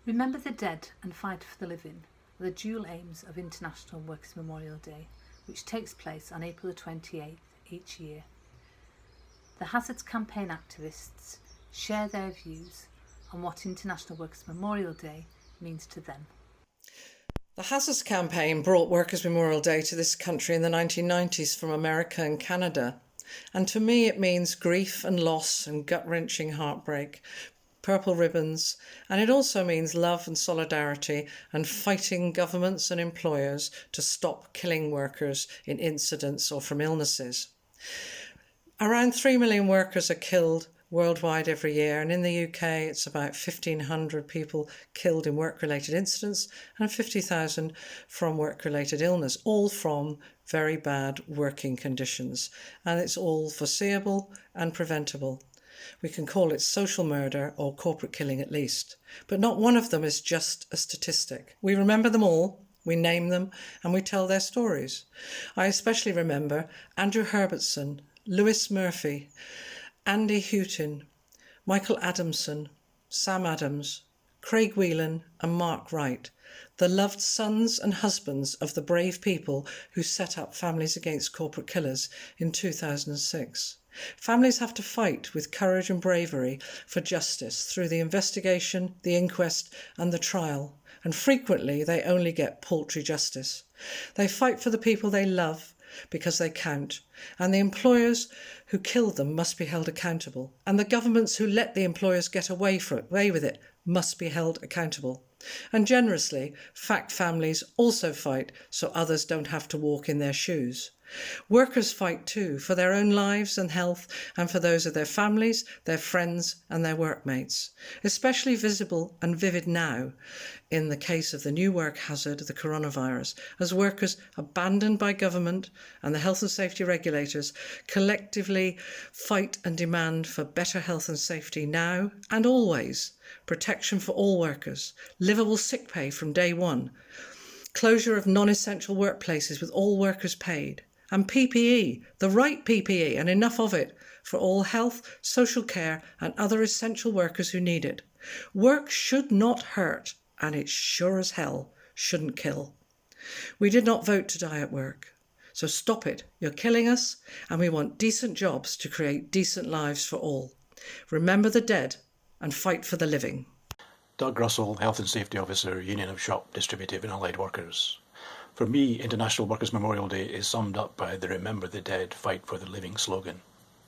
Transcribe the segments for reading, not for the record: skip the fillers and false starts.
Remember the dead and fight for the living are the dual aims of International Workers' Memorial Day, which takes place on April the 28th each year. The Hazards Campaign activists share their views on what International Workers' Memorial Day means to them. The Hazards Campaign brought Workers' Memorial Day to this country in the 1990s from America and Canada. And to me it means grief and loss and gut-wrenching heartbreak, purple ribbons, and it also means love and solidarity and fighting governments and employers to stop killing workers in incidents or from illnesses. Around 3 million workers are killed worldwide every year, and in the UK it's about 1,500 people killed in work-related incidents and 50,000 from work-related illness, all from very bad working conditions, and it's all foreseeable and preventable. We can call it social murder or corporate killing at least, but not one of them is just a statistic. We remember them all, we name them, and we tell their stories. I especially remember Andrew Herbertson, Lewis Murphy, Andy Houghton, Michael Adamson, Sam Adams, Craig Whelan and Mark Wright, the loved sons and husbands of the brave people who set up Families Against Corporate Killers in 2006. Families have to fight with courage and bravery for justice through the investigation, the inquest and the trial, and frequently they only get paltry justice. They fight for the people they love because they count, and the employers who killed them must be held accountable, and the governments who let the employers get away with it must be held accountable. And generously, fact families also fight so others don't have to walk in their shoes. Workers fight too, for their own lives and health and for those of their families, their friends and their workmates. Especially visible and vivid now in the case of the new work hazard, the coronavirus, as workers abandoned by government and the health and safety regulators collectively fight and demand for better health and safety now and always, protection for all workers, livable sick pay from day one, closure of non-essential workplaces with all workers paid, and PPE, the right PPE and enough of it for all health, social care and other essential workers who need it. Work should not hurt, and it sure as hell shouldn't kill. We did not vote to die at work, so stop it. You're killing us, and we want decent jobs to create decent lives for all. Remember the dead and fight for the living. Doug Russell, Health and Safety Officer, Union of Shop, Distributive and Allied Workers. For me, International Workers' Memorial Day is summed up by the Remember the Dead, Fight for the Living slogan.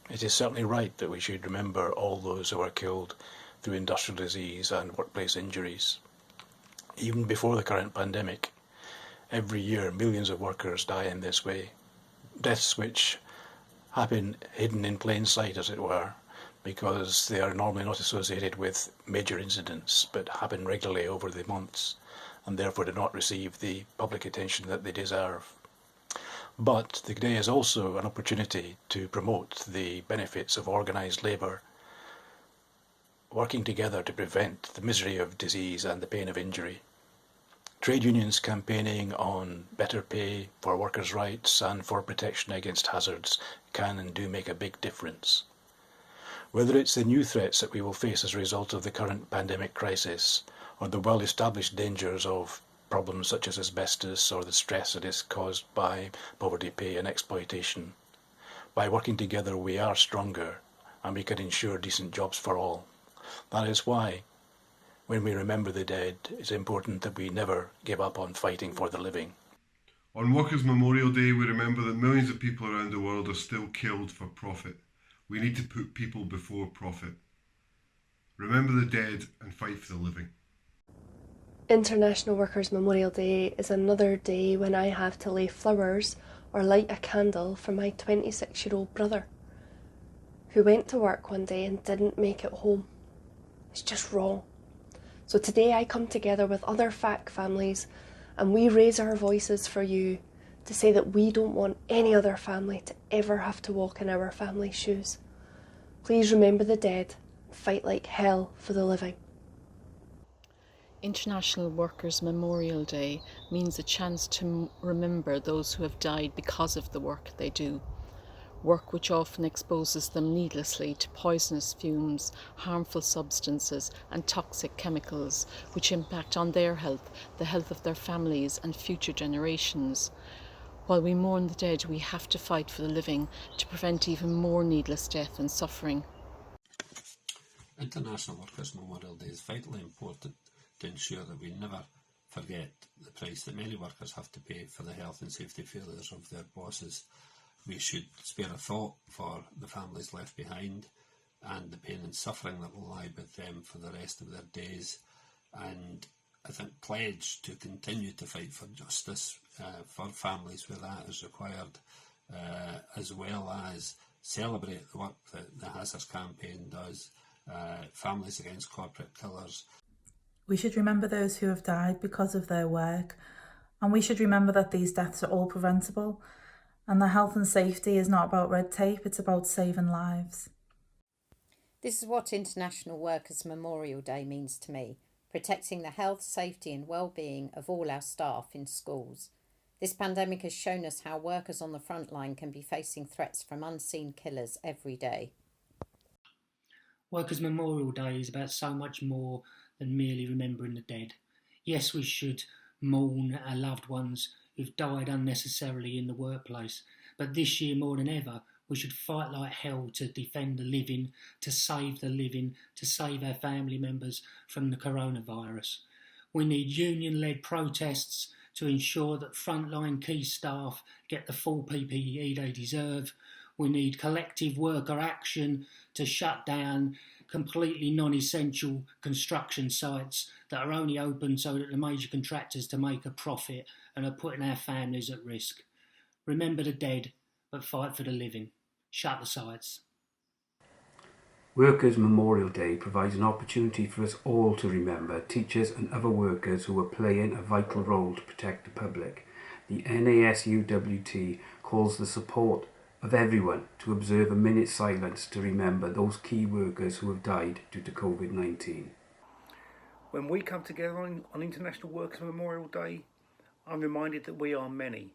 It is certainly right that we should remember all those who are killed through industrial disease and workplace injuries. Even before the current pandemic, every year millions of workers die in this way. Deaths which happen hidden in plain sight, as it were, because they are normally not associated with major incidents, but happen regularly over the months, and therefore do not receive the public attention that they deserve. But the day is also an opportunity to promote the benefits of organised labour, working together to prevent the misery of disease and the pain of injury. Trade unions campaigning on better pay, for workers' rights and for protection against hazards can and do make a big difference. Whether it's the new threats that we will face as a result of the current pandemic crisis, or the well-established dangers of problems such as asbestos or the stress that is caused by poverty pay and exploitation, by working together we are stronger and we can ensure decent jobs for all. That is why, when we remember the dead, it's important that we never give up on fighting for the living. On Workers' Memorial Day, we remember that millions of people around the world are still killed for profit. We need to put people before profit. Remember the dead and fight for the living. International Workers' Memorial Day is another day when I have to lay flowers or light a candle for my 26-year-old brother, who went to work one day and didn't make it home. It's just wrong. So today I come together with other FAC families and we raise our voices for you to say that we don't want any other family to ever have to walk in our family's shoes. Please remember the dead, fight like hell for the living. International Workers' Memorial Day means a chance to remember those who have died because of the work they do. work which often exposes them needlessly to poisonous fumes, harmful substances and toxic chemicals which impact on their health, the health of their families and future generations. While we mourn the dead, we have to fight for the living to prevent even more needless death and suffering. International Workers' Memorial Day is vitally important to ensure that we never forget the price that many workers have to pay for the health and safety failures of their bosses. We should spare a thought for the families left behind and the pain and suffering that will lie with them for the rest of their days, and I think pledge to continue to fight for justice for families where that is required, as well as celebrate the work that the Hazards campaign does, Families Against Corporate Killers. We should remember those who have died because of their work, and we should remember that these deaths are all preventable, and that health and safety is not about red tape, it's about saving lives. This is what International Workers' Memorial Day means to me, protecting the health, safety and well-being of all our staff in schools. This pandemic has shown us how workers on the front line can be facing threats from unseen killers every day. Workers' Memorial Day is about so much more than merely remembering the dead. Yes, we should mourn our loved ones who've died unnecessarily in the workplace, but this year more than ever, we should fight like hell to defend the living, to save the living, to save our family members from the coronavirus. We need union-led protests to ensure that frontline key staff get the full PPE they deserve. We need collective worker action to shut down completely non-essential construction sites that are only open so that the major contractors to make a profit and are putting our families at risk. Remember the dead, but fight for the living. Shut the sites. Workers' Memorial Day provides an opportunity for us all to remember teachers and other workers who are playing a vital role to protect the public. The NASUWT calls the support of everyone to observe a minute's silence to remember those key workers who have died due to COVID-19. When we come together on International Workers' Memorial Day, I'm reminded that we are many.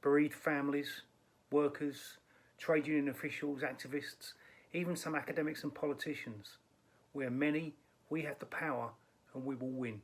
Bereaved families, workers, trade union officials, activists, even some academics and politicians. We are many, we have the power, and we will win.